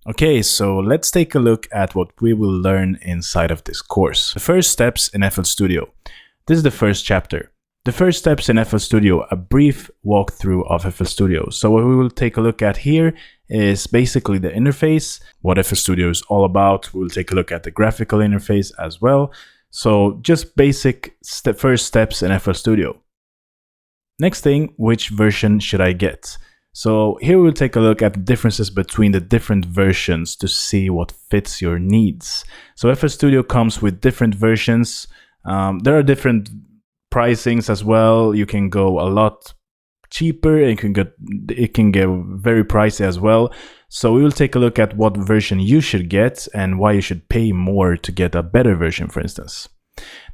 Okay, so let's take a look at what we will learn inside of this course. The first steps in FL Studio. This is the first chapter. The first steps in FL Studio, a brief walkthrough of FL Studio. So what we will take a look at here is basically the interface, what FL Studio is all about. We'll take a look at the graphical interface as well. So just basic first steps in FL Studio. Next thing, which version should I get? So here we'll take a look at the differences between the different versions to see what fits your needs. So FL Studio comes with different versions. There are different pricings as well. You can go a lot cheaper and it can get very pricey as well. So we will take a look at what version you should get and why you should pay more to get a better version, for instance.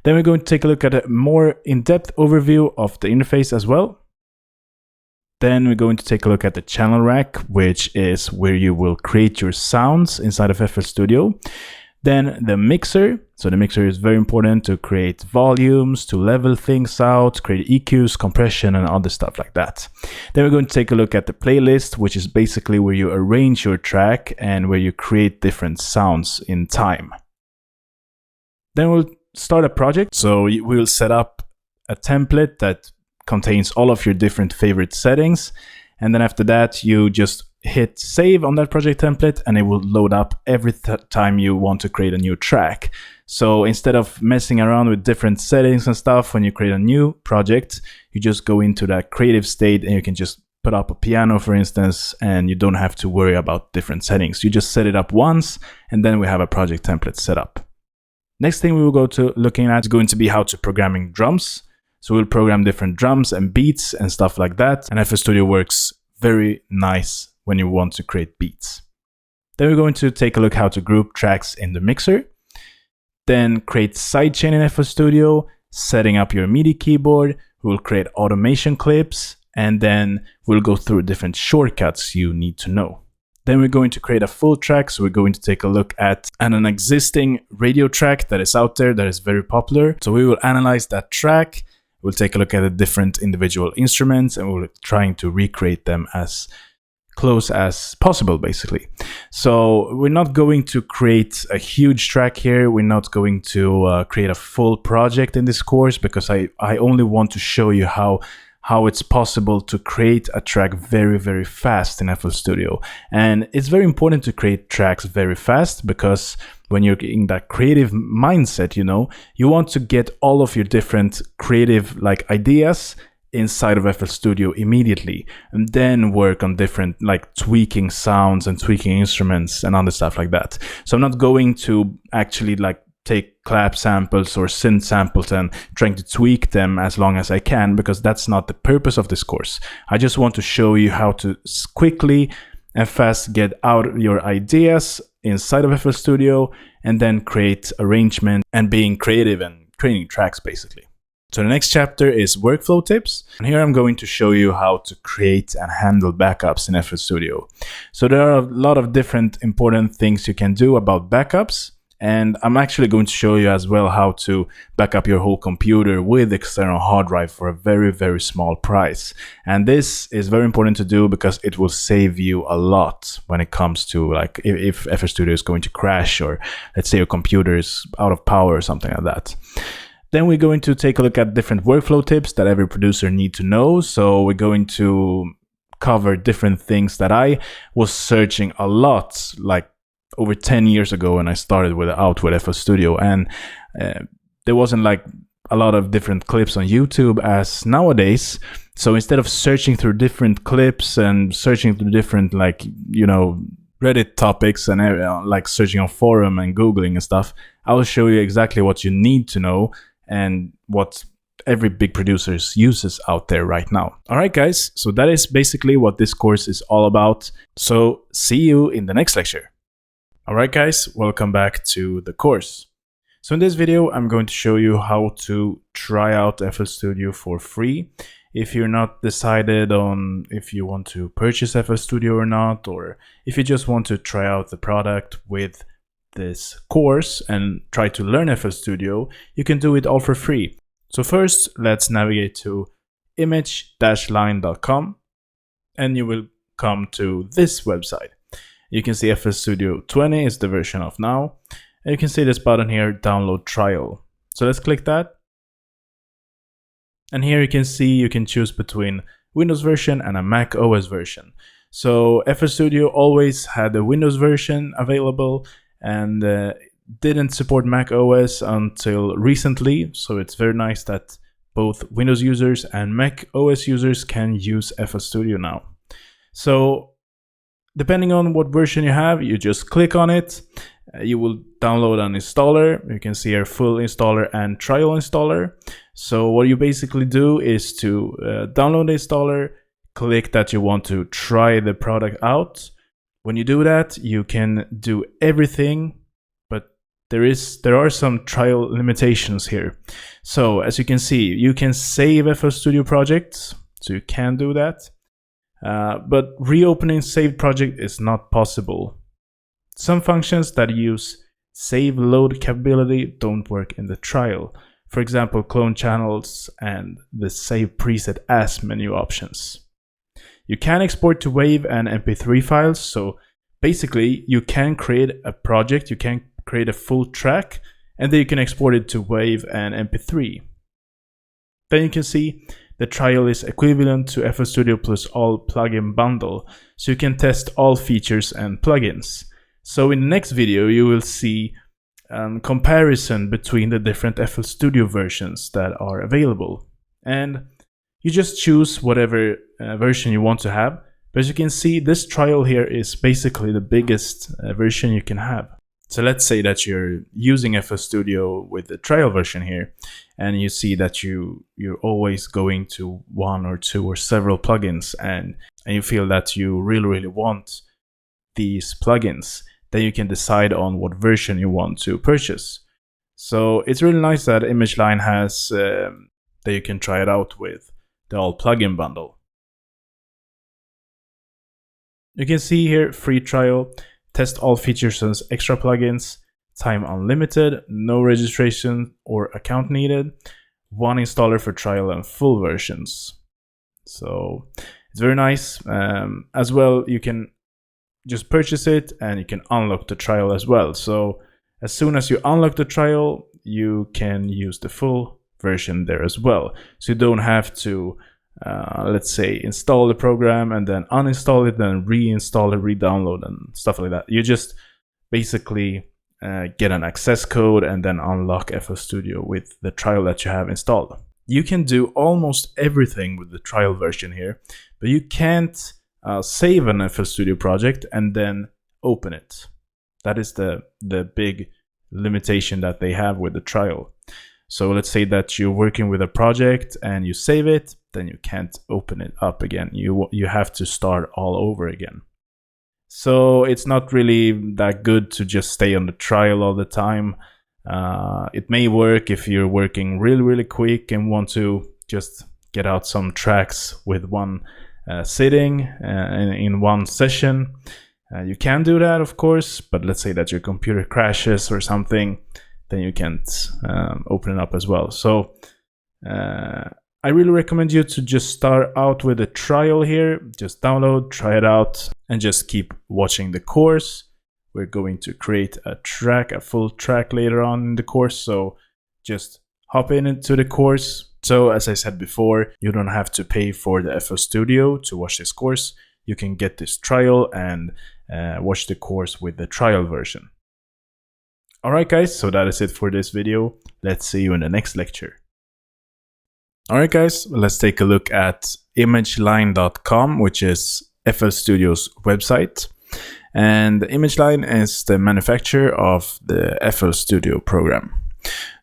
Then we're going to take a look at a more in-depth overview of the interface as well. Then we're going to take a look at the channel rack, which is where you will create your sounds inside of FL Studio. Then the mixer. So the mixer is very important to create volumes, to level things out, create EQs, compression, and other stuff like that. Then we're going to take a look at the playlist, which is basically where you arrange your track and where you create different sounds in time. Then we'll start a project. So we will set up a template that contains all of your different favorite settings, and then after that you just hit save on that project template and it will load up every time you want to create a new track. So instead of messing around with different settings and stuff when you create a new project, you just go into that creative state and you can just put up a piano, for instance, and you don't have to worry about different settings. You just set it up once and then we have a project template set up. Next thing we will go to looking at is going to be how to programming drums. So we'll program different drums and beats and stuff like that. And FL Studio works very nice when you want to create beats. Then we're going to take a look how to group tracks in the mixer. Then create sidechain in FL Studio, setting up your MIDI keyboard. We'll create automation clips, and then we'll go through different shortcuts you need to know. Then we're going to create a full track. So we're going to take a look at an existing radio track that is out there that is very popular. So we will analyze that track. We'll take a look at the different individual instruments and we're trying to recreate them as close as possible, basically. So we're not going to create a huge track here. We're not going to create a full project in this course because I only want to show you how it's possible to create a track very, very fast in FL Studio. And it's very important to create tracks very fast because when you're in that creative mindset, you want to get all of your different creative ideas inside of FL Studio immediately and then work on different tweaking sounds and tweaking instruments and other stuff like that. So I'm not going to actually take clap samples or synth samples and trying to tweak them as long as I can, because that's not the purpose of this course. I just want to show you how to quickly and fast get out your ideas inside of FL Studio and then create arrangement and being creative and creating tracks, basically. So the next chapter is workflow tips. And here I'm going to show you how to create and handle backups in FL Studio. So there are a lot of different important things you can do about backups. And I'm actually going to show you as well how to back up your whole computer with external hard drive for a very, very small price. And this is very important to do because it will save you a lot when it comes to if FL Studio is going to crash, or let's say your computer is out of power or something like that. Then we're going to take a look at different workflow tips that every producer needs to know. So we're going to cover different things that I was searching a lot, over 10 years ago when I started with FL Studio, and there wasn't a lot of different clips on YouTube as nowadays. So instead of searching through different clips and searching through different Reddit topics and searching on forum and Googling and stuff, I will show you exactly what you need to know and what every big producer uses out there right now. All right, guys, so that is basically what this course is all about. So see you in the next lecture. All right, guys, welcome back to the course. So in this video, I'm going to show you how to try out FL Studio for free. If you're not decided on if you want to purchase FL Studio or not, or if you just want to try out the product with this course and try to learn FL Studio, you can do it all for free. So first, let's navigate to image-line.com and you will come to this website. You can see FL Studio 20 is the version of now. And you can see this button here, download trial. So let's click that. And here you can see you can choose between Windows version and a Mac OS version. So FL Studio always had the Windows version available and didn't support Mac OS until recently. So it's very nice that both Windows users and Mac OS users can use FL Studio now. So depending on what version you have, you just click on it. You will download an installer. You can see here full installer and trial installer. So what you basically do is to download the installer, click that you want to try the product out. When you do that, you can do everything, but there are some trial limitations here. So as you can see, you can save FL Studio projects, so you can do that. But reopening saved project is not possible. Some functions that use save load capability don't work in the trial. For example, clone channels and the save preset as menu options. You can export to WAV and MP3 files. So basically you can create a project, you can create a full track, and then you can export it to WAV and MP3. Then you can see the trial is equivalent to FL Studio plus all plugin bundle. So you can test all features and plugins. So in the next video, you will see comparison between the different FL Studio versions that are available. And you just choose whatever version you want to have. But as you can see, this trial here is basically the biggest version you can have. So let's say that you're using FL Studio with the trial version here, and you see that you're always going to one or two or several plugins, and you feel that you really want these plugins. Then you can decide on what version you want to purchase. So it's really nice that ImageLine has that you can try it out with the all plugin bundle. You can see here free trial, test all features and extra plugins, time unlimited, no registration or account needed, one installer for trial and full versions. So it's very nice. As well, you can just purchase it and you can unlock the trial as well. So as soon as you unlock the trial, you can use the full version there as well. So you don't have to, let's say, install the program and then uninstall it, then reinstall it, re-download and stuff like that. You just basically get an access code and then unlock FL Studio with the trial that you have installed. You can do almost everything with the trial version here, but you can't save an FL Studio project and then open it. That is the big limitation that they have with the trial. So let's say that you're working with a project and you save it, then you can't open it up again. You have to start all over again. So it's not really that good to just stay on the trial all the time. It may work if you're working really quick and want to just get out some tracks with one sitting in one session. You can do that, of course, but let's say that your computer crashes or something, then you can't open it up as well. So I really recommend you to just start out with a trial here. Just download, try it out, and just keep watching the course. We're going to create a full track later on in the course, so just hop into the course. So as I said before, you don't have to pay for the FL Studio to watch this course. You can get this trial and watch the course with the trial version. Alright guys, so that is it for this video. Let's see you in the next lecture. Alright guys, let's take a look at imageline.com, which is FL Studio's website. And ImageLine is the manufacturer of the FL Studio program.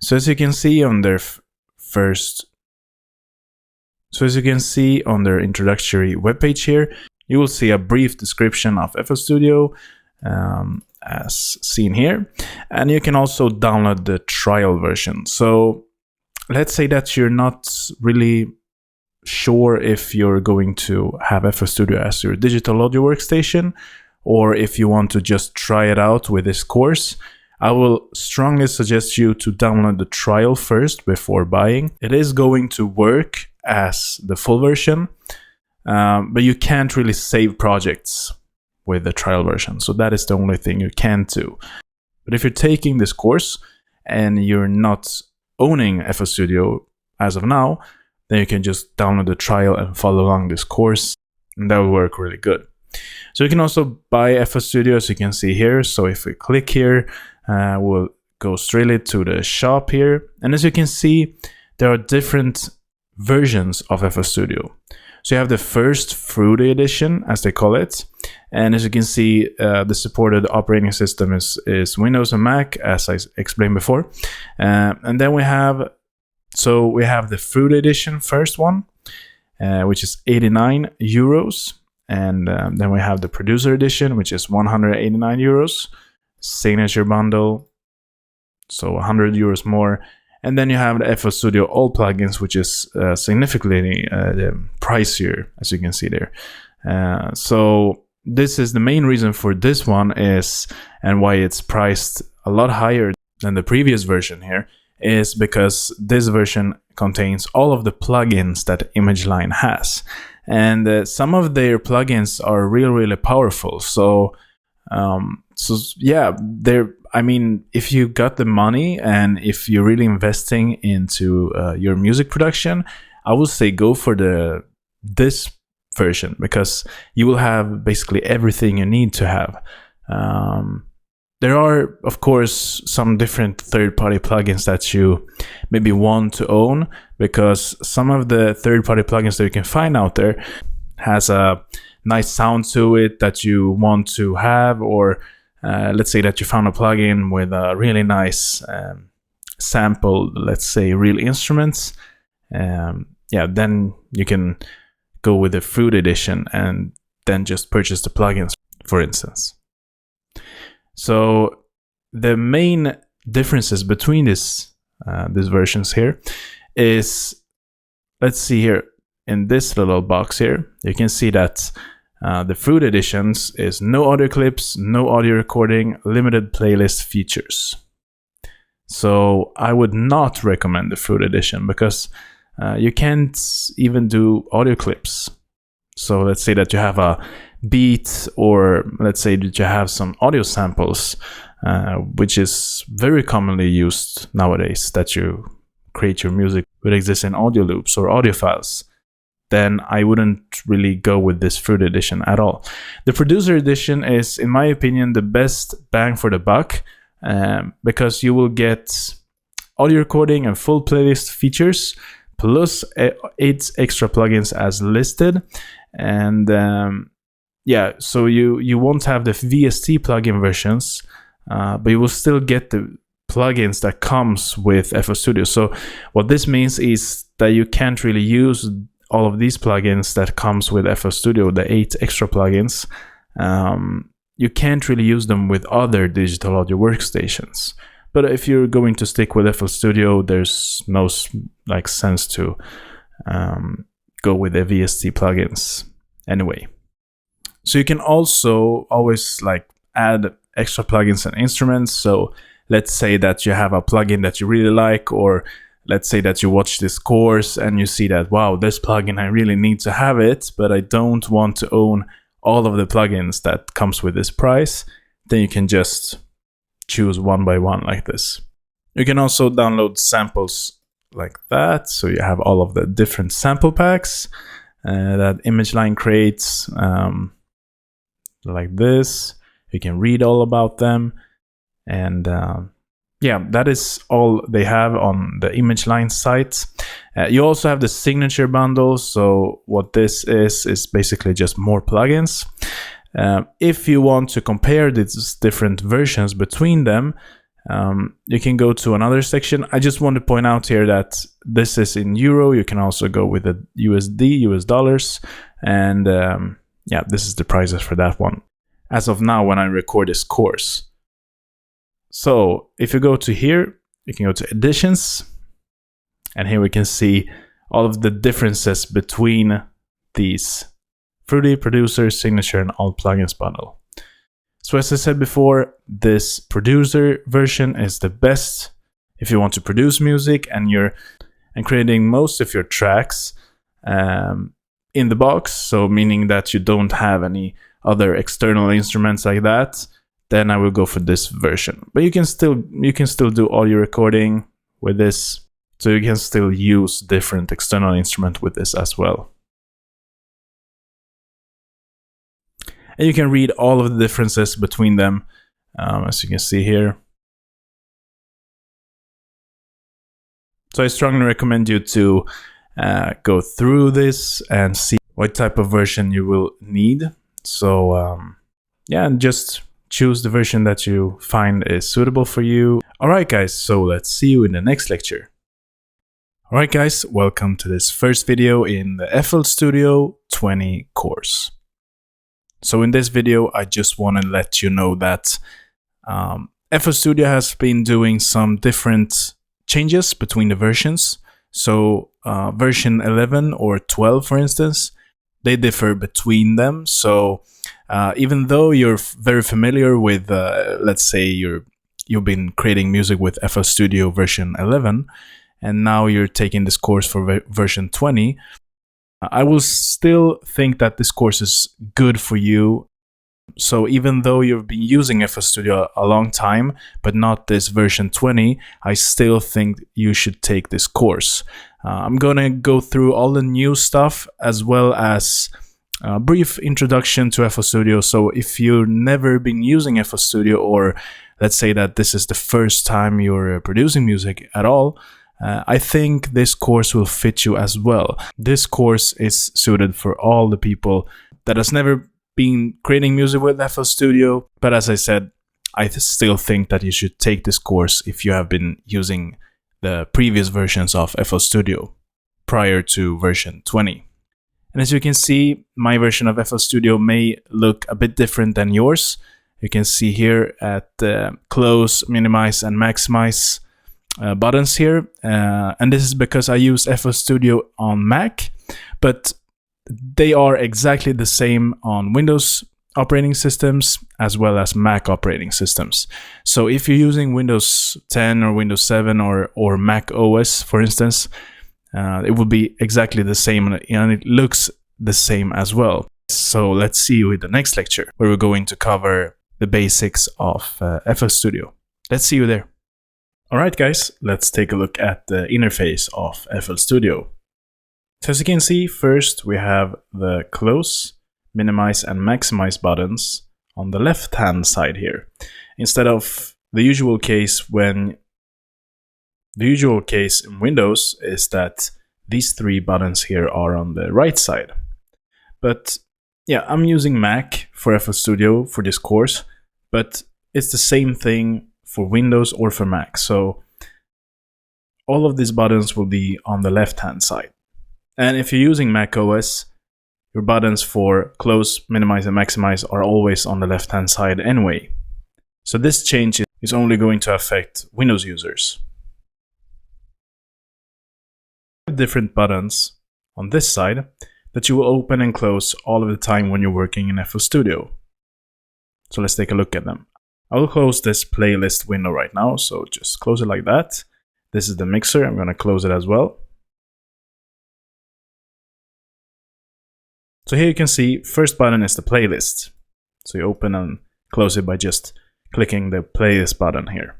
So as you can see on their introductory webpage here, you will see a brief description of FL Studio as seen here. And you can also download the trial version. So let's say that you're not really sure if you're going to have FL Studio as your digital audio workstation, or if you want to just try it out with this course. I will strongly suggest you to download the trial first before buying. It is going to work as the full version, but you can't really save projects. with the trial version. So that is the only thing you can do. But if you're taking this course and you're not owning FL Studio as of now, then you can just download the trial and follow along this course, and that will work really good. So you can also buy FL Studio, as you can see here. So if we click here, we'll go straight to the shop here. And as you can see, there are different versions of FL Studio. So you have the first Fruity edition, as they call it. And as you can see, the supported operating system is Windows and Mac, as I explained before. And then we have the Fruity edition, first one, which is 89 euros. And then we have the Producer edition, which is 189 euros. Signature bundle, so 100 euros more. And then you have the FL Studio All plugins, which is significantly pricier, as you can see there. So this is the main reason for this one is, and why it's priced a lot higher than the previous version here, is because this version contains all of the plugins that ImageLine has. And some of their plugins are really powerful. So yeah, if you got the money and if you're really investing into your music production, I would say go for this version, because you will have basically everything you need to have. There are, of course, some different third-party plugins that you maybe want to own, because some of the third-party plugins that you can find out there has a nice sound to it that you want to have, or let's say that you found a plugin with a really nice sample, let's say real instruments. Then you can go with the Fruit edition and then just purchase the plugins, for instance. So the main differences between these versions here is, let's see here, in this little box here, you can see that the Fruit editions is no audio clips, no audio recording, limited playlist features. So I would not recommend the Fruit edition, because you can't even do audio clips. So let's say that you have a beat, or let's say that you have some audio samples, which is very commonly used nowadays, that you create your music with existing audio loops or audio files. Then I wouldn't really go with this Fruit edition at all. The Producer edition is, in my opinion, the best bang for the buck, because you will get audio recording and full playlist features, plus 8 extra plugins as listed. And so you won't have the VST plugin versions, but you will still get the plugins that comes with FL Studio. So what this means is that you can't really use all of these plugins that comes with FL Studio, the 8 extra plugins. You can't really use them with other digital audio workstations. But if you're going to stick with FL Studio, there's no sense to go with the VST plugins anyway. So you can also always add extra plugins and instruments. So let's say that you have a plugin that you really like, or let's say that you watch this course and you see that, wow, this plugin, I really need to have it, but I don't want to own all of the plugins that comes with this price. Then you can just choose one by one like this. You can also download samples like that. So you have all of the different sample packs that ImageLine creates, like this. You can read all about them. And that is all they have on the ImageLine site. You also have the Signature bundle. So what this is basically just more plugins. If you want to compare these different versions between them, you can go to another section. I just want to point out here that this is in euro. You can also go with the USD, US dollars. And this is the prices for that one as of now when I record this course. So if you go to here, you can go to editions, and here we can see all of the differences between these Fruity, Producer, Signature, and All plugins bundle. So as I said before, this Producer version is the best if you want to produce music and creating most of your tracks in the box. So meaning that you don't have any other external instruments like that, then I will go for this version. But you can still do all your recording with this, so you can still use different external instruments with this as well. And you can read all of the differences between them, as you can see here. So I strongly recommend you to go through this and see what type of version you will need. So yeah, and just choose the version that you find is suitable for you. Alright guys, so let's see you in the next lecture. Alright guys, welcome to this first video in the FL Studio 20 course. So in this video, I just want to let you know that FL Studio has been doing some different changes between the versions. So version 11 or 12, for instance, they differ between them. So even though you're very familiar with, let's say you've been creating music with FL Studio version 11, and now you're taking this course for version 20, I will still think that this course is good for you. So even though you've been using FL Studio a long time, but not this version 20, I still think you should take this course. I'm gonna go through all the new stuff as well as a brief introduction to FL Studio. So if you've never been using FL Studio, or let's say that this is the first time you're producing music at all, I think this course will fit you as well. This course is suited for all the people that has never been creating music with FL Studio. But as I said, I still think that you should take this course if you have been using the previous versions of FL Studio prior to version 20. And as you can see, my version of FL Studio may look a bit different than yours. You can see here at close, minimize, and maximize buttons here, and this is because I use FL Studio on Mac, but they are exactly the same on Windows operating systems as well as Mac operating systems. So if you're using Windows 10 or Windows 7 or Mac OS, for instance, it will be exactly the same, and it looks the same as well. So let's see you in the next lecture, where we're going to cover the basics of FL Studio. Let's see you there. Alright guys, let's take a look at the interface of FL Studio. So as you can see, first we have the close, minimize, and maximize buttons on the left hand side here, instead of the usual case when the usual case in Windows is that these three buttons here are on the right side. But yeah, I'm using Mac for FL Studio for this course, but it's the same thing for Windows or for Mac. So all of these buttons will be on the left hand side. And if you're using Mac OS, your buttons for close, minimize, and maximize are always on the left hand side anyway. So this change is only going to affect Windows users. Different buttons on this side that you will open and close all of the time when you're working in FL Studio. So let's take a look at them. I will close this playlist window right now, so just close it like that. This is the mixer, I'm going to close it as well. So here you can see, first button is the playlist. So you open and close it by just clicking the playlist button here.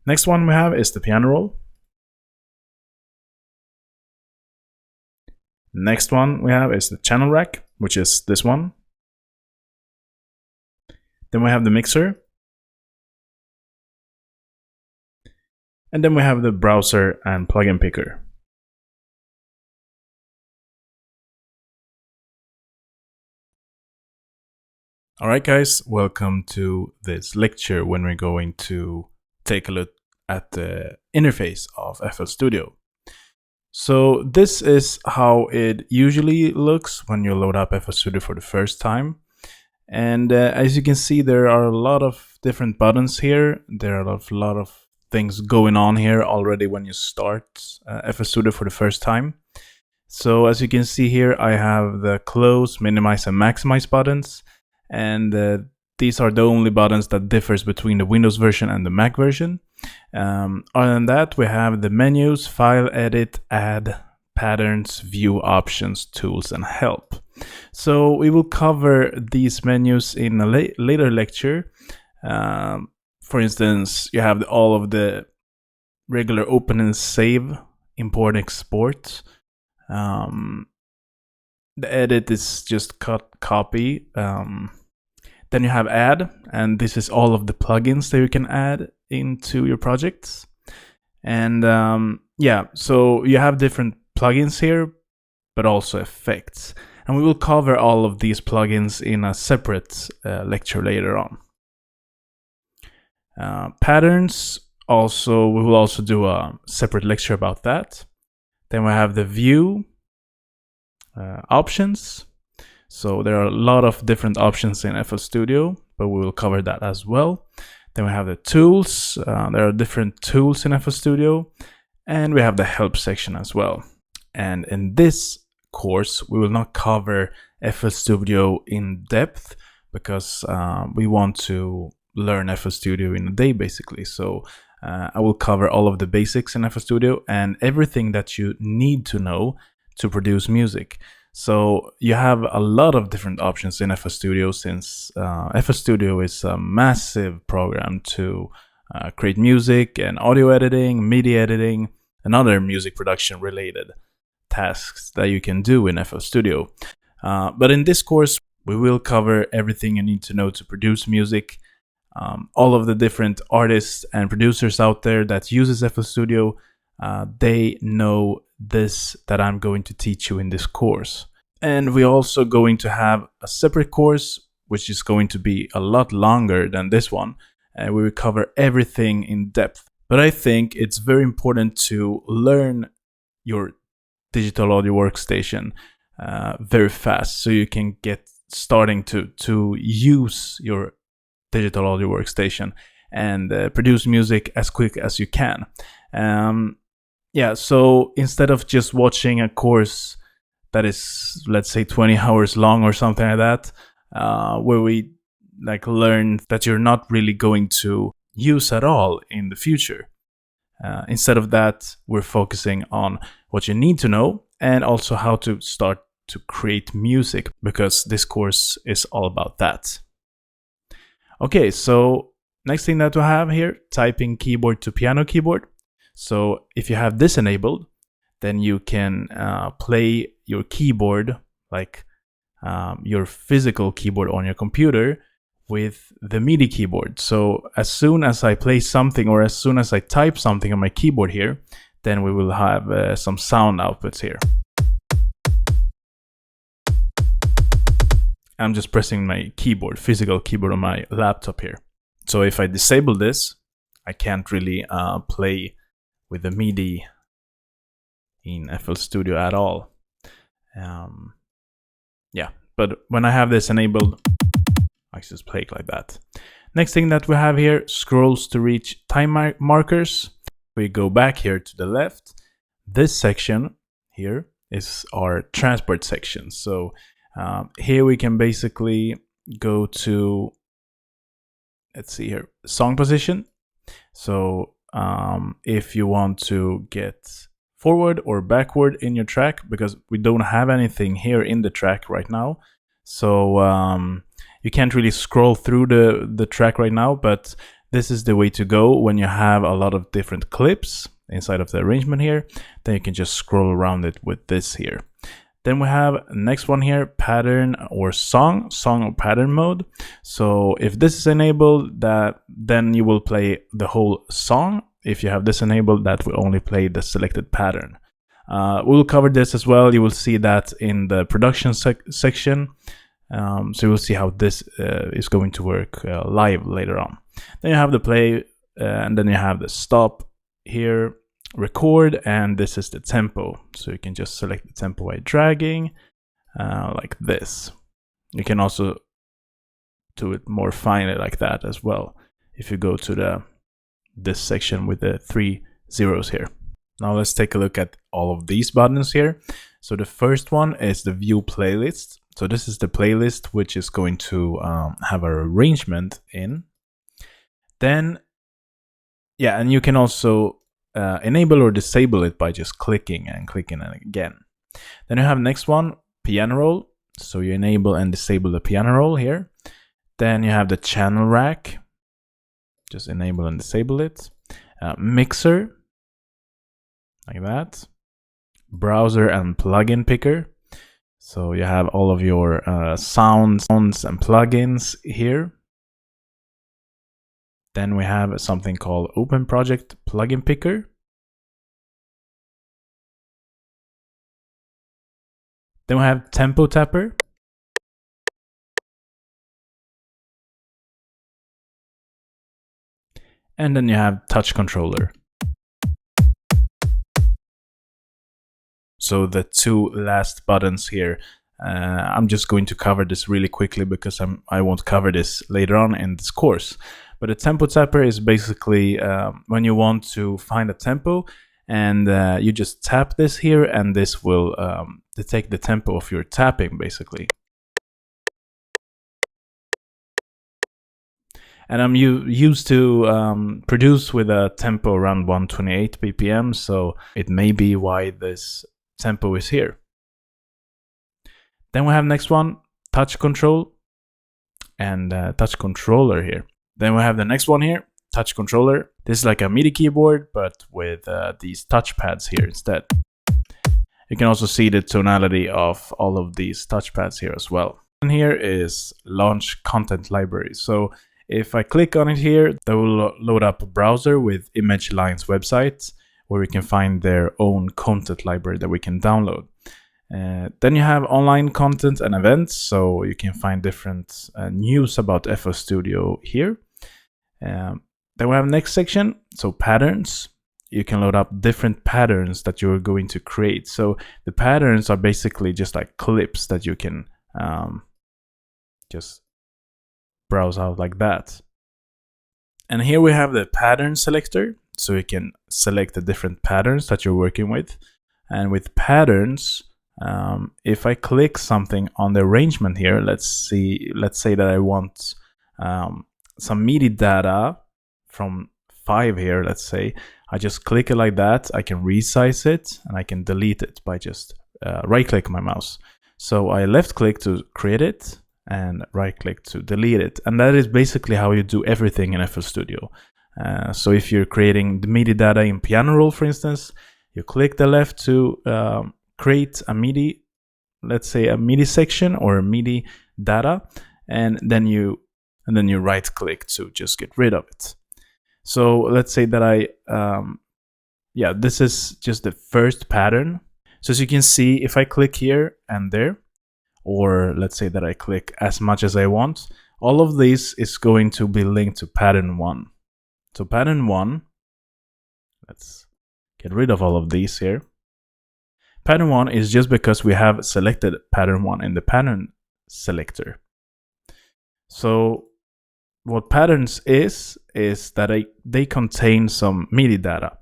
Next one we have is the piano roll. Next one we have is the channel rack, which is this one. Then we have the mixer. And then we have the browser and plugin picker. Alright guys, welcome to this lecture when we're going to take a look at the interface of FL Studio. So this is how it usually looks when you load up FL Studio for the first time. And as you can see, there are a lot of different buttons here. There are a lot of things going on here already when you start FL Studio for the first time. So as you can see here, I have the close, minimize, and maximize buttons. And these are the only buttons that differs between the Windows version and the Mac version. Other than that, we have the menus, file, edit, add, patterns, view options, tools, and help. So we will cover these menus in a later lecture. For instance, you have all of the regular open and save, import, export. The edit is just cut, copy. Then you have add, and this is all of the plugins that you can add into your projects. And so you have different plugins here, but also effects. And we will cover all of these plugins in a separate lecture later on. Patterns, also, we will also do a separate lecture about that. Then we have the view options. So there are a lot of different options in FL Studio, but we will cover that as well. Then we have the tools. There are different tools in FL Studio, and we have the help section as well. And in this course, we will not cover FL Studio in depth because we want to learn FL Studio in a day, basically. So I will cover all of the basics in FL Studio and everything that you need to know to produce music. So you have a lot of different options in FL Studio, since FL Studio is a massive program to create music and audio editing, MIDI editing, and other music production related tasks that you can do in FL Studio. But in this course, we will cover everything you need to know to produce music. All of the different artists and producers out there that uses FL Studio, they know this that I'm going to teach you in this course. And we're also going to have a separate course, which is going to be a lot longer than this one. And we will cover everything in depth. But I think it's very important to learn your digital audio workstation very fast, so you can get starting to use your digital audio workstation and produce music as quick as you can. So instead of just watching a course that is, let's say, 20 hours long or something like that, where we learn that you're not really going to use at all in the future. Instead of that, we're focusing on what you need to know and also how to start to create music, because this course is all about that. Okay, so next thing that we have here, typing keyboard to piano keyboard. So if you have this enabled, then you can play your keyboard, your physical keyboard on your computer, with the MIDI keyboard. So as soon as I play something, or as soon as I type something on my keyboard here, then we will have some sound outputs here. I'm just pressing my keyboard, physical keyboard on my laptop here. So if I disable this, I can't really play with the MIDI in FL Studio at all. But when I have this enabled, I just play it like that. Next thing that we have here, scrolls to reach time markers. We go back here to the left. This section here is our transport section. So here we can basically go to, let's see here, song position. So if you want to get forward or backward in your track, because we don't have anything here in the track right now, so you can't really scroll through the track right now, but this is the way to go when you have a lot of different clips inside of the arrangement here. Then you can just scroll around it with this here. Then we have next one here, pattern or song or pattern mode. So if this is enabled, then you will play the whole song. If you have this enabled, that will only play the selected pattern. We'll cover this as well. You will see that in the production section. So you'll see how this is going to work live later on. Then you have the play, and then you have the stop here, record, and this is the tempo. So you can just select the tempo by dragging like this. You can also do it more finely like that as well if you go to this section with the 3 zeros here. Now let's take a look at all of these buttons here. So the first one is the view playlist. So this is the playlist which is going to have an arrangement in. Then, and you can also enable or disable it by just clicking and clicking it again. Then you have next one, piano roll. So you enable and disable the piano roll here. Then you have the channel rack. Just enable and disable it. Mixer, like that. Browser and plugin picker. So you have all of your sounds and plugins here. Then we have something called Open Project Plugin Picker. Then we have Tempo Tapper. And then you have Touch Controller. So the two last buttons here, I'm just going to cover this really quickly because I won't cover this later on in this course. But a tempo tapper is basically when you want to find a tempo, and you just tap this here, and this will detect the tempo of your tapping, basically. And I'm used to produce with a tempo around 128 BPM, so it may be why this tempo is here. Then we have next one, touch control and touch controller here. Then we have the next one here, touch controller. This is like a MIDI keyboard, but with these touchpads here instead. You can also see the tonality of all of these touchpads here as well. And here is launch content library. So if I click on it here, that will load up a browser with Image Line's website, where we can find their own content library that we can download. Then you have online content and events, so you can find different news about FL Studio here. Then we have next section, so patterns. You can load up different patterns that you're going to create. So the patterns are basically just like clips that you can just browse out like that. And here we have the pattern selector, so you can select the different patterns that you're working with. And with patterns, if I click something on the arrangement here, let's say that I want some MIDI data from 5 here, let's say. I just click it like that. I can resize it and I can delete it by just right click my mouse. So I left click to create it and right click to delete it. And that is basically how you do everything in FL Studio. So if you're creating the MIDI data in piano roll, for instance, you click the left to create a MIDI, let's say a MIDI section or a MIDI data, and then you right click to just get rid of it. So let's say that this is just the first pattern. So as you can see, if I click here and there, or let's say that I click as much as I want, all of this is going to be linked to pattern 1. So pattern 1, let's get rid of all of these here. Pattern 1 is just because we have selected pattern 1 in the pattern selector. So what patterns is that they contain some MIDI data,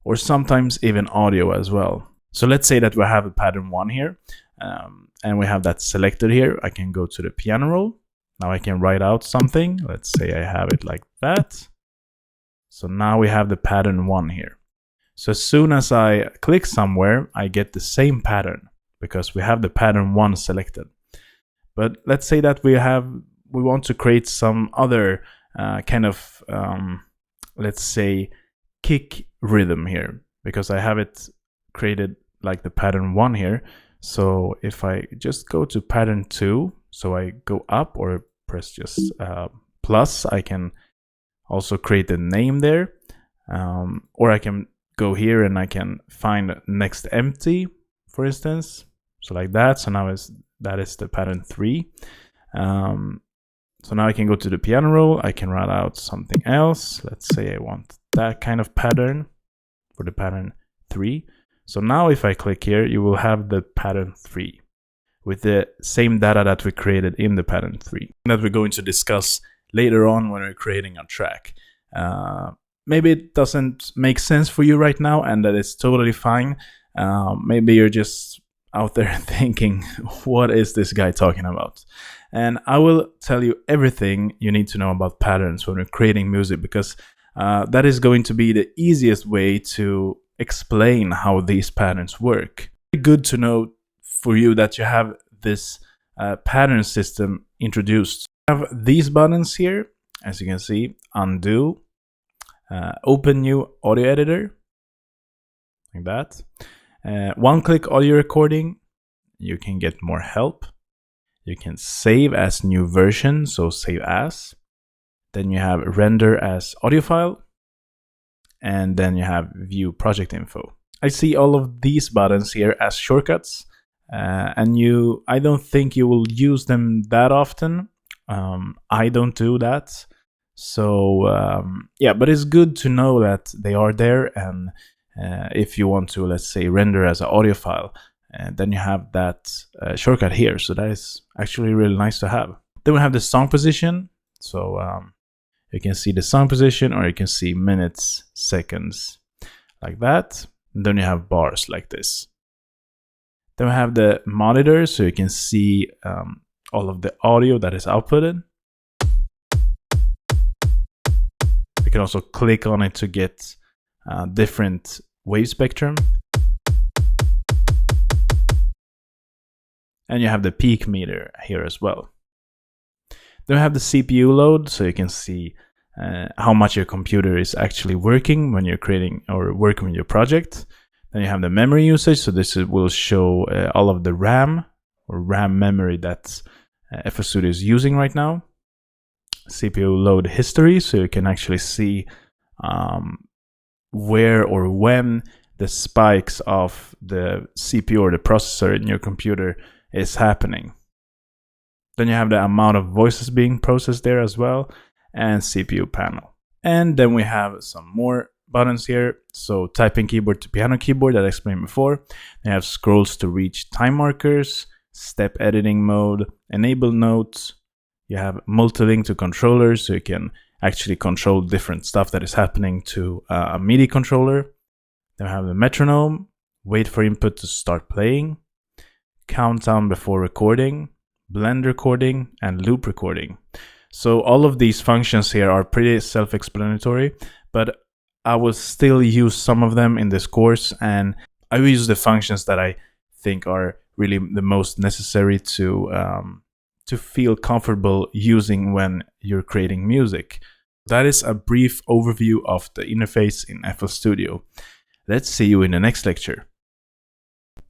or sometimes even audio as well. So let's say that we have a pattern 1 here, and we have that selected here. I can go to the piano roll. Now I can write out something. Let's say I have it like that. So now we have the pattern 1 here. So as soon as I click somewhere, I get the same pattern because we have the pattern 1 selected. But let's say that we want to create some other kind of, let's say, kick rhythm here, because I have it created like the pattern 1 here. So if I just go to pattern 2, so I go up or press just plus, I can also create the name there, or I can go here and I can find next empty, for instance, so like that. So now that is the pattern 3. So now I can go to the piano roll. I can write out something else. Let's say I want that kind of pattern for the pattern 3. So now if I click here, you will have the pattern 3 with the same data that we created in the pattern 3 that we're going to discuss later on when we're creating our track. Maybe it doesn't make sense for you right now, and that is totally fine. Maybe you're just out there thinking, what is this guy talking about? And I will tell you everything you need to know about patterns when we're creating music, because that is going to be the easiest way to explain how these patterns work. It's good to know for you that you have this pattern system introduced. You have these buttons here, as you can see: undo, open new audio editor, like that. One-click audio recording, you can get more help. You can save as new version, so save as. Then you have render as audio file, and then you have view project info. I see all of these buttons here as shortcuts, and I don't think you will use them that often. I don't do that. So yeah, but it's good to know that they are there, and if you want to, let's say, render as an audio file, then you have that shortcut here. So that is actually really nice to have. Then we have the song position. So you can see the song position, or you can see minutes, seconds, like that. And then you have bars like this. Then we have the monitor, so you can see all of the audio that is outputted. You can also click on it to get different wave spectrum. And you have the peak meter here as well. Then we have the CPU load, so you can see how much your computer is actually working when you're creating or working with your project. Then you have the memory usage, so this will show all of the RAM or RAM memory that FL Studio is using right now. CPU load history, so you can actually see where or when the spikes of the CPU or the processor in your computer is happening. Then you have the amount of voices being processed there as well, and CPU panel. And then we have some more buttons here. So typing keyboard to piano keyboard that I explained before. They have scrolls to reach time markers, step editing mode, enable notes. You have multi-link to controllers, so you can actually control different stuff that is happening to a MIDI controller. Then we have the metronome, wait for input to start playing, countdown before recording, blend recording, and loop recording. So all of these functions here are pretty self-explanatory, but I will still use some of them in this course, and I will use the functions that I think are really the most necessary to feel comfortable using when you're creating music. That is a brief overview of the interface in FL Studio. Let's see you in the next lecture.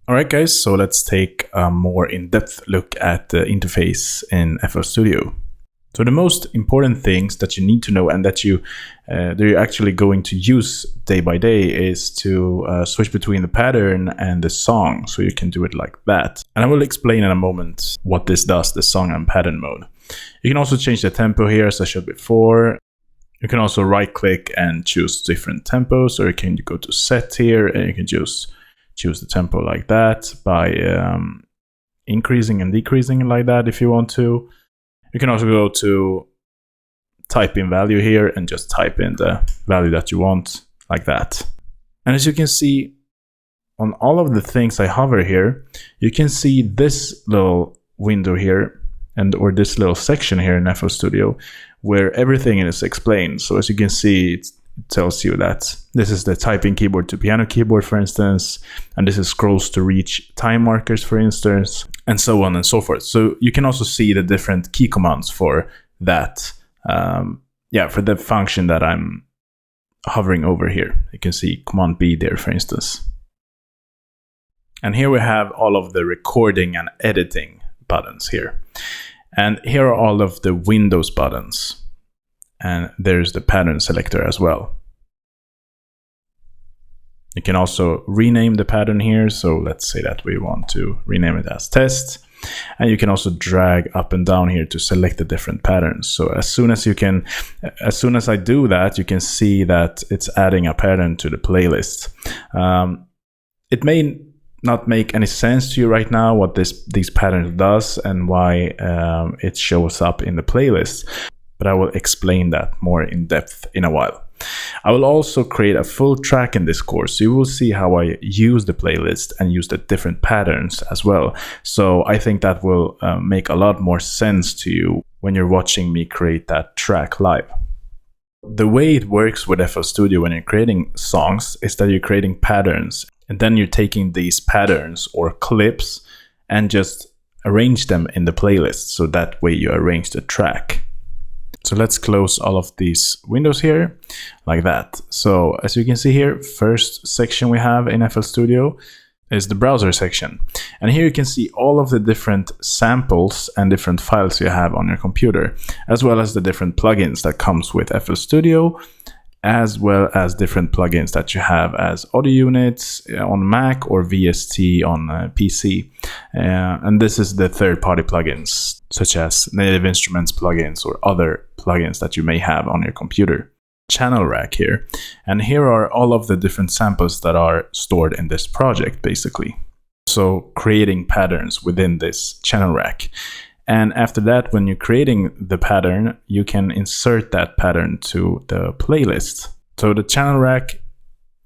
Alright guys, so let's take a more in-depth look at the interface in FL Studio. So the most important things that you need to know and that you're actually going to use day by day is to switch between the pattern and the song. So you can do it like that. And I will explain in a moment what this does, the song and pattern mode. You can also change the tempo here, as I showed before. You can also right click and choose different tempos, or you can go to set here and you can just choose the tempo like that by increasing and decreasing like that if you want to. You can also go to type in value here and just type in the value that you want like that. And as you can see on all of the things I hover here, you can see this little window here or this little section here in FL Studio where everything is explained. So as you can see, it tells you that this is the typing keyboard to piano keyboard, for instance, and this is scrolls to reach time markers, for instance, and so on and so forth. So you can also see the different key commands for that, for the function that I'm hovering over here. You can see Command B there, for instance. And here we have all of the recording and editing buttons here. And here are all of the Windows buttons. And there's the pattern selector as well. You can also rename the pattern here. So let's say that we want to rename it as test. And you can also drag up and down here to select the different patterns. So as soon as I do that, you can see that it's adding a pattern to the playlist. It may not make any sense to you right now what these patterns does and why it shows up in the playlist, but I will explain that more in depth in a while. I will also create a full track in this course, so you will see how I use the playlist and use the different patterns as well. So I think that will make a lot more sense to you when you're watching me create that track live. The way it works with FL Studio when you're creating songs is that you're creating patterns, and then you're taking these patterns or clips and just arrange them in the playlist, so that way you arrange the track. So let's close all of these windows here like that. So as you can see here, first section we have in FL Studio is the browser section. And here you can see all of the different samples and different files you have on your computer, as well as the different plugins that comes with FL Studio, as well as different plugins that you have as audio units on Mac or VST on PC. And this is the third-party plugins, such as Native Instruments plugins or other plugins that you may have on your computer. Channel rack here, and here are all of the different samples that are stored in this project, basically. So creating patterns within this channel rack. And after that, when you're creating the pattern, you can insert that pattern to the playlist. So the channel rack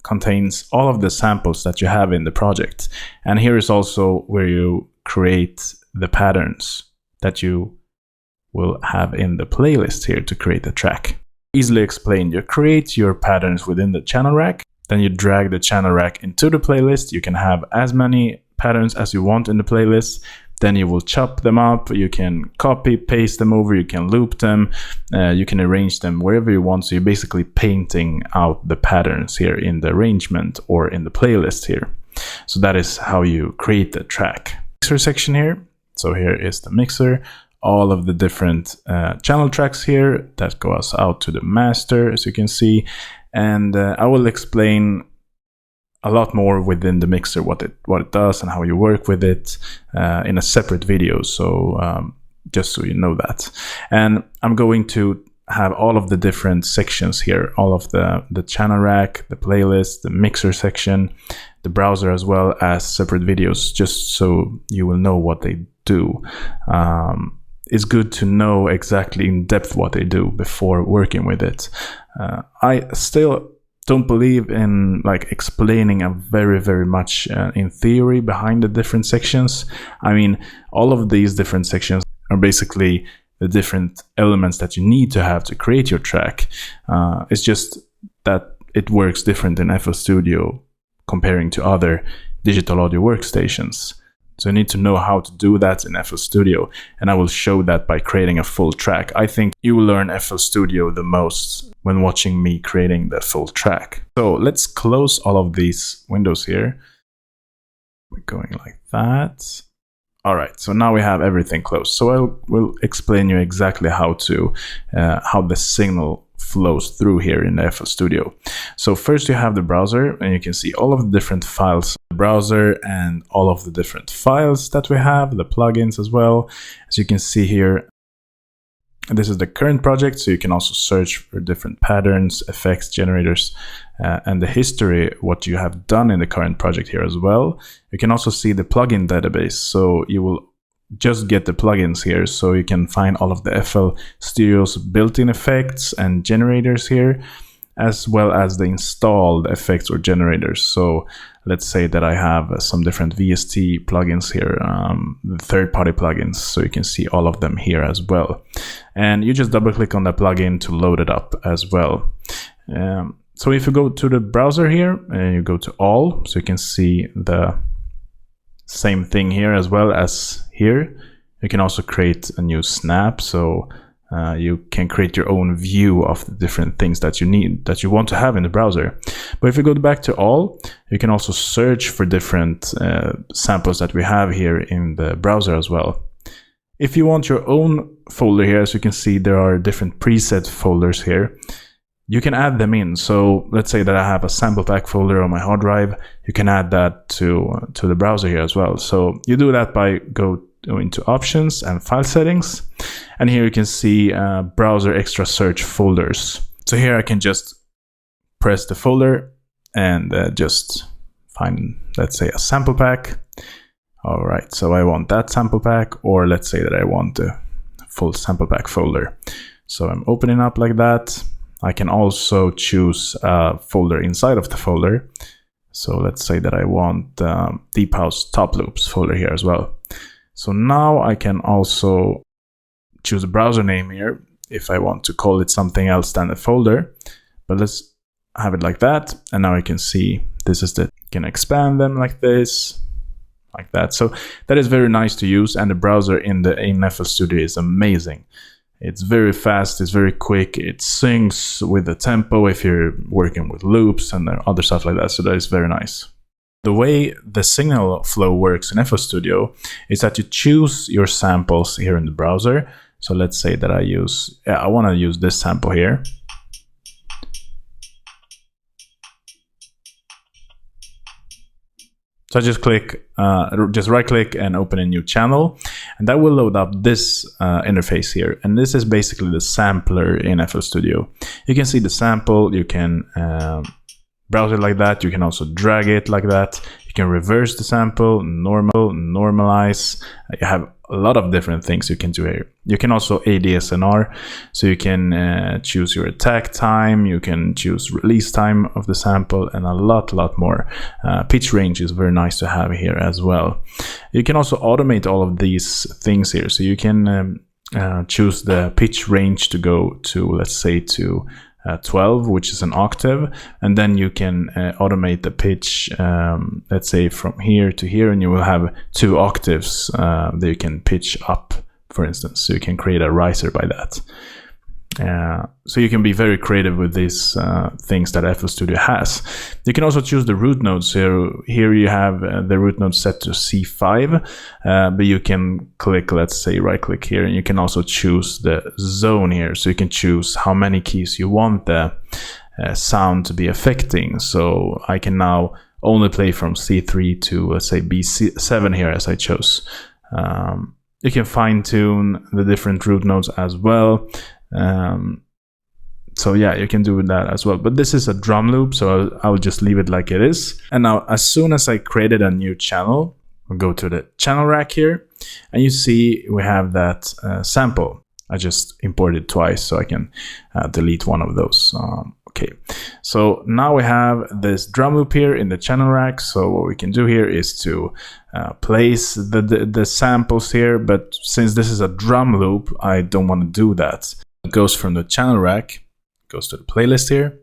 contains all of the samples that you have in the project. And here is also where you create the patterns that you will have in the playlist here to create the track. Easily explained, you create your patterns within the channel rack, then you drag the channel rack into the playlist. You can have as many patterns as you want in the playlist. Then you will chop them up, you can copy, paste them over, you can loop them, you can arrange them wherever you want. So you're basically painting out the patterns here in the arrangement or in the playlist here. So that is how you create the track. Mixer section here. So here is the mixer. All of the different channel tracks here that goes out to the master, as you can see. And I will explain a lot more within the mixer, what it does and how you work with it in a separate video. So just so you know that. And I'm going to have all of the different sections here, all of the channel rack, the playlist, the mixer section, the browser, as well as separate videos, just so you will know what they do. It's good to know exactly in depth what they do before working with it. I still don't believe in like explaining a very much in theory behind the different sections. I mean, all of these different sections are basically the different elements that you need to have to create your track. It's just that it works different in FL Studio comparing to other digital audio workstations. So you need to know how to do that in FL Studio, and I will show that by creating a full track. I think you will learn FL Studio the most when watching me creating the full track. So let's close all of these windows here. We're going like that. All right, so now we have everything closed. So I will explain you exactly how the signal flows through here in the FL Studio. So first you have the browser, and you can see all of the different files in the browser and all of the different files that we have, the plugins as well. As you can see here, this is the current project, so you can also search for different patterns, effects, generators, and the history, what you have done in the current project here as well. You can also see the plugin database, so you will just get the plugins here, so you can find all of the FL Studio's built-in effects and generators here, as well as the installed effects or generators. So let's say that I have some different VST plugins here, third-party plugins, so you can see all of them here as well. And you just double-click on the plugin to load it up as well. So if you go to the browser here, and you go to all, so you can see the same thing here as well as here. You can also create a new snap, so you can create your own view of the different things that you need, that you want to have in the browser. But if you go back to all, you can also search for different samples that we have here in the browser as well. If you want your own folder here, as you can see, there are different preset folders here. You can add them in. So let's say that I have a sample pack folder on my hard drive. You can add that to the browser here as well. So you do that by go into options and file settings. And here you can see browser extra search folders. So here I can just press the folder and just find, let's say, a sample pack. All right, so I want that sample pack, or let's say that I want the full sample pack folder. So I'm opening up like that. I can also choose a folder inside of the folder. So let's say that I want Deep House Top Loops folder here as well. So now I can also choose a browser name here. if I want to call it something else than a folder. But let's have it like that. And now I can see this is the, you can expand them like this, like that. So that is very nice to use, and the browser in FL Studio is amazing. It's very fast, it's very quick, it syncs with the tempo if you're working with loops and other stuff like that, so that is very nice. The way the signal flow works in FL Studio is that you choose your samples here in the browser. So let's say that I want to use this sample here. So I just right click and open a new channel, and that will load up this interface here. And this is basically the sampler in FL Studio. You can see the sample, you can browse it like that, you can also drag it like that, you can reverse the sample, normalize. You have a lot of different things you can do here. You can also ADSNR, so you can choose your attack time, you can choose release time of the sample, and a lot more. Pitch range is very nice to have here as well. You can also automate all of these things here, so you can choose the pitch range to go to, let's say, to 12, which is an octave, and then you can automate the pitch, let's say from here to here, and you will have 2 octaves that you can pitch up, for instance. So you can create a riser by that. So you can be very creative with these things that FL Studio has. You can also choose the root nodes. So here you have the root node set to C5, but you can click, let's say, right click here, and you can also choose the zone here. So you can choose how many keys you want the sound to be affecting. So I can now only play from C3 to, let's say, B7 here, as I chose. You can fine tune the different root nodes as well. So yeah, you can do that as well, but this is a drum loop, so I'll just leave it like it is. And now, as soon as I created a new channel, we'll go to the channel rack here, and you see we have that sample. I just imported twice, so I can delete one of those. Okay, so now we have this drum loop here in the channel rack. So what we can do here is to place the samples here, but since this is a drum loop, I don't want to do that. It goes from the channel rack, goes to the playlist here,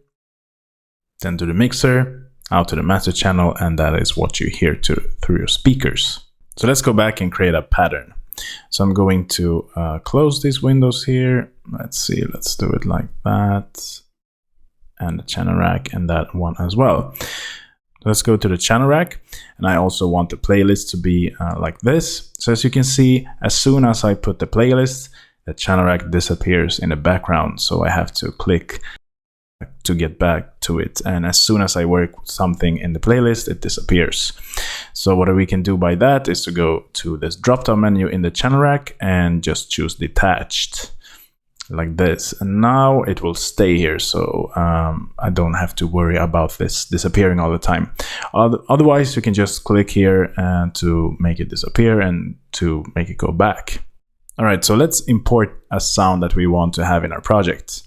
then to the mixer, out to the master channel, and that is what you hear through your speakers. So let's go back and create a pattern. So I'm going to close these windows here. Let's see, let's do it like that. And the channel rack and that one as well. Let's go to the channel rack, and I also want the playlist to be like this. So as you can see, as soon as I put the playlist, the channel rack disappears in the background. So I have to click to get back to it, and as soon as I work with something in the playlist, it disappears. So what we can do by that is to go to this drop down menu in the channel rack and just choose detached like this, and now it will stay here, so I don't have to worry about this disappearing all the time. Otherwise, you can just click here to make it disappear and to make it go back. All right, so let's import a sound that we want to have in our project.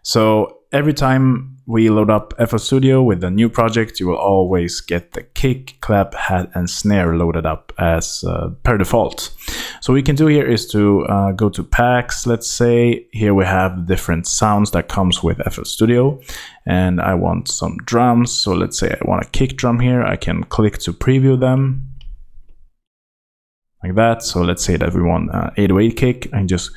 So every time we load up FL Studio with a new project, you will always get the kick, clap, hat, and snare loaded up as per default. So what we can do here is to go to packs. Let's say here we have different sounds that comes with FL Studio, and I want some drums. So let's say I want a kick drum here. I can click to preview them like that. So let's say that we want 808 kick, and just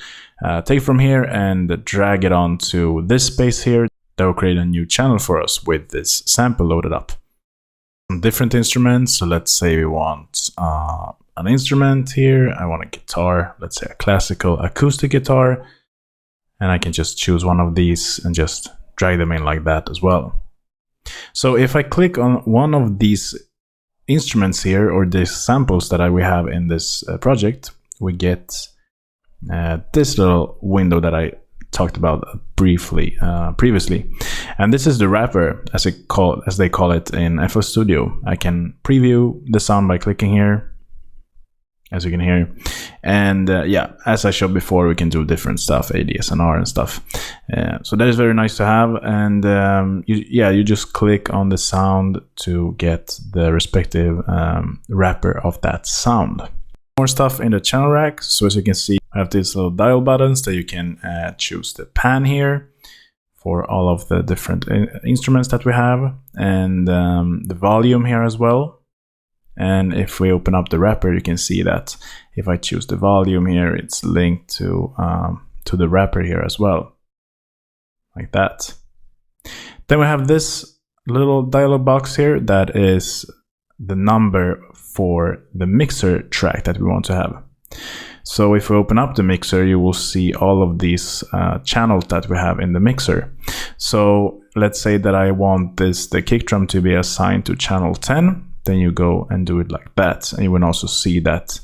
take from here and drag it onto this space here. That will create a new channel for us with this sample loaded up. Some different instruments. So let's say we want an instrument here. I want a guitar, let's say a classical acoustic guitar, and I can just choose one of these and just drag them in like that as well. So if I click on one of these instruments here, or these samples that we have in this project, we get this little window that I talked about briefly previously, and this is the wrapper, as they call it in FL Studio. I can preview the sound by clicking here, as you can hear, and yeah, as I showed before, we can do different stuff, ADSNR and stuff. So that is very nice to have, and you just click on the sound to get the respective wrapper of that sound. More stuff in the channel rack. So as you can see, We have these little dial buttons that you can choose the pan here for all of the different instruments that we have, and the volume here as well. And if we open up the wrapper, you can see that if I choose the volume here, it's linked to the wrapper here as well, like that. Then we have this little dialog box here that is the number for the mixer track that we want to have. So if we open up the mixer, you will see all of these channels that we have in the mixer. So let's say that I want the kick drum to be assigned to channel 10. Then you go and do it like that. And you will also see that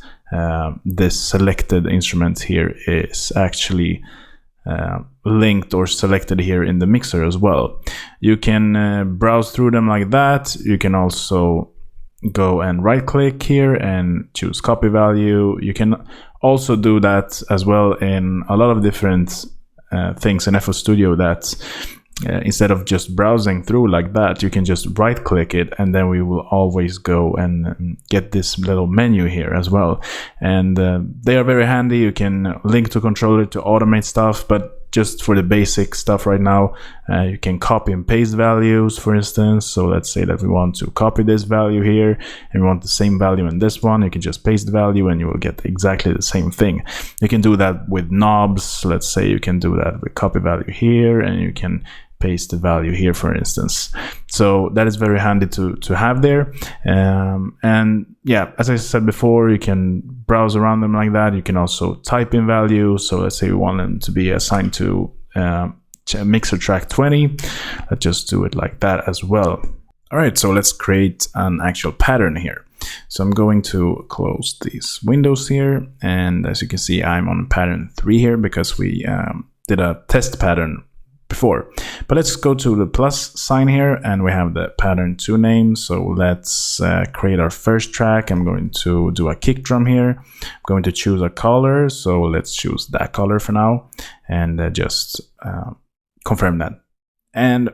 this selected instrument here is actually linked or selected here in the mixer as well. You can browse through them like that. You can also go and right click here and choose copy value. You can also do that as well in a lot of different things in FL Studio, that instead of just browsing through like that, you can just right click it, and then we will always go and get this little menu here as well. And they are very handy. You can link to controller to automate stuff, but just for the basic stuff right now, you can copy and paste values, for instance. So let's say that we want to copy this value here and we want the same value in this one. You can just paste the value and you will get exactly the same thing. You can do that with knobs. Let's say you can do that with copy value here, and you can paste the value here, for instance. So that is very handy to have there. And yeah, as I said before, you can browse around them like that. You can also type in values. So let's say we want them to be assigned to mixer track 20. Let's just do it like that as well. All right, so let's create an actual pattern here. So I'm going to close these windows here. And as you can see, I'm on pattern 3 here because we did a test pattern before. But let's go to the plus sign here, and we have the pattern 2 name. So let's create our first track. I'm going to do a kick drum here. I'm going to choose a color. So let's choose that color for now, and just confirm that. And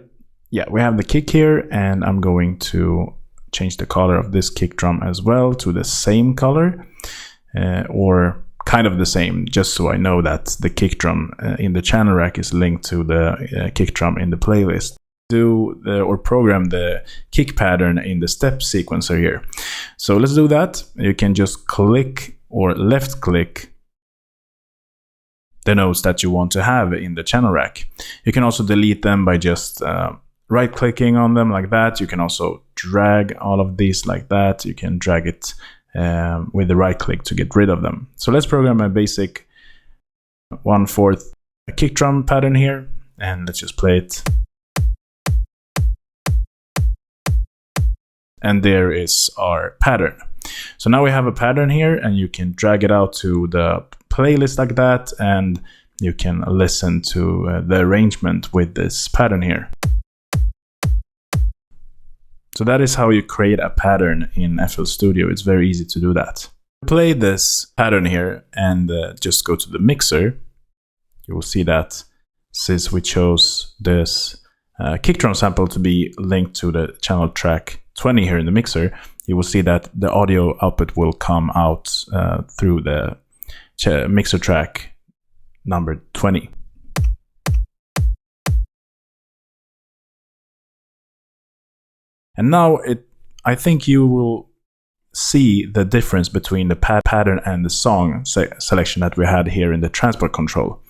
yeah, we have the kick here, and I'm going to change the color of this kick drum as well to the same color, or kind of the same, just so I know that the kick drum in the channel rack is linked to the kick drum in the playlist. Or program the kick pattern in the step sequencer here. So let's do that. You can just click or left click the notes that you want to have in the channel rack. You can also delete them by just right clicking on them like that. You can also drag all of these like that. You can drag it with the right click to get rid of them. So let's program a basic 1/4 kick drum pattern here, and let's just play it. And there is our pattern. So now we have a pattern here, and you can drag it out to the playlist like that, and you can listen to the arrangement with this pattern here. So that is how you create a pattern in FL Studio. It's very easy to do that. Play this pattern here and just go to the mixer. You will see that since we chose this kick drum sample to be linked to the channel track 20 here in the mixer, you will see that the audio output will come out through the mixer track number 20. And now I think you will see the difference between the pattern and the song selection that we had here in the transport control.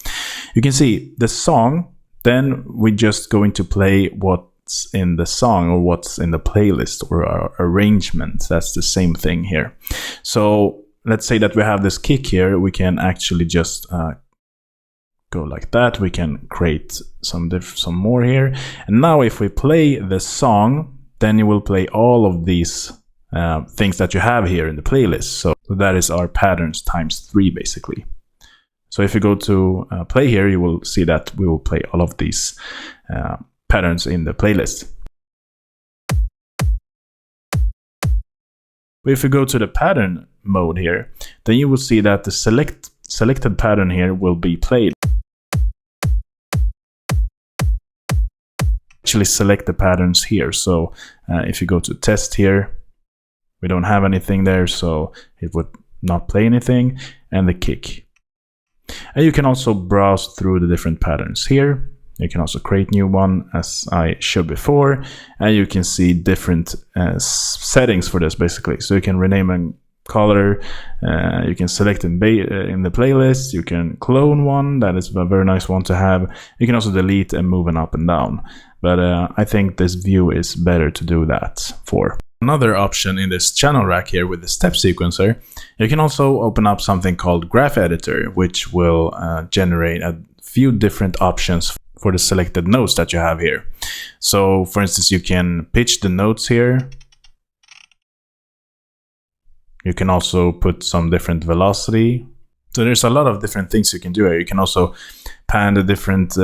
You can see the song, then we're just going to play what's in the song or what's in the playlist or our arrangement. That's the same thing here. So let's say that we have this kick here. We can actually just go like that. We can create some more here. And now if we play the song, then you will play all of these things that you have here in the playlist. So that is our patterns times 3 basically. So if you go to play here, you will see that we will play all of these patterns in the playlist. But if you go to the pattern mode here, then you will see that the selected pattern here will be played. Actually select the patterns here. So if you go to test here, we don't have anything there, so it would not play anything. And the kick. And you can also browse through the different patterns here. You can also create new one as I showed before, and you can see different settings for this basically. So you can rename a color, you can select in the playlist, you can clone one, that is a very nice one to have. You can also delete and move it up and down, but I think this view is better to do that for. Another option in this channel rack here with the step sequencer, you can also open up something called Graph Editor, which will generate a few different options for the selected notes that you have here. So for instance, you can pitch the notes here. You can also put some different velocity. So there's a lot of different things you can do here. You can also pan the different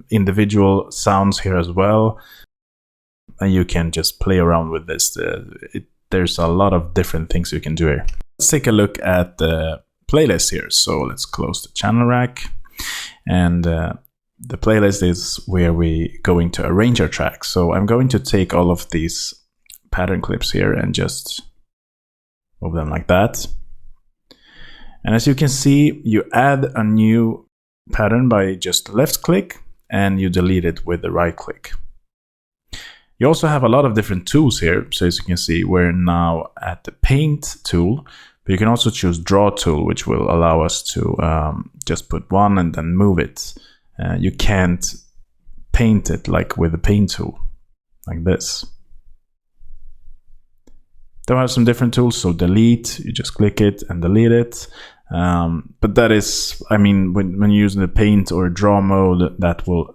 individual sounds here as well. And you can just play around with this. There's a lot of different things you can do here. Let's take a look at the playlist here. So let's close the channel rack. And the playlist is where we going to arrange our tracks. So I'm going to take all of these pattern clips here and just move them like that. And as you can see, you add a new pattern by just left click, and you delete it with the right click. You also have a lot of different tools here. So as you can see, we're now at the paint tool, but you can also choose draw tool, which will allow us to just put one and then move it. You can't paint it like with the paint tool, like this. There are some different tools, so delete, you just click it and delete it. But that is, I mean, when you're using the paint or draw mode, that will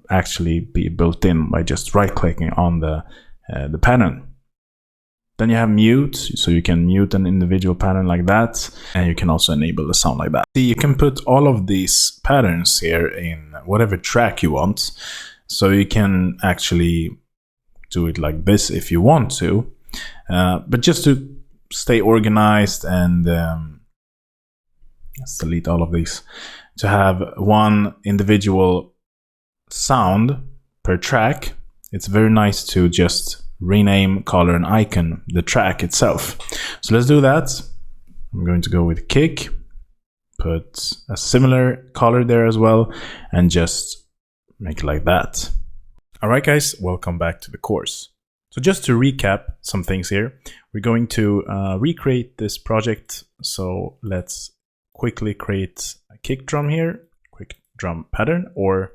actually be built in by just right clicking on the pattern. Then you have mute, so you can mute an individual pattern like that, and you can also enable the sound like that. See, you can put all of these patterns here in whatever track you want, so you can actually do it like this if you want to. But just to stay organized and let's delete all of these, to have one individual sound per track, it's very nice to just rename, color, and icon the track itself. So let's do that. I'm going to go with kick, put a similar color there as well, and just make it like that. All right, guys, welcome back to the course. So just to recap some things here, we're going to recreate this project. So let's quickly create a kick drum here, quick drum pattern, or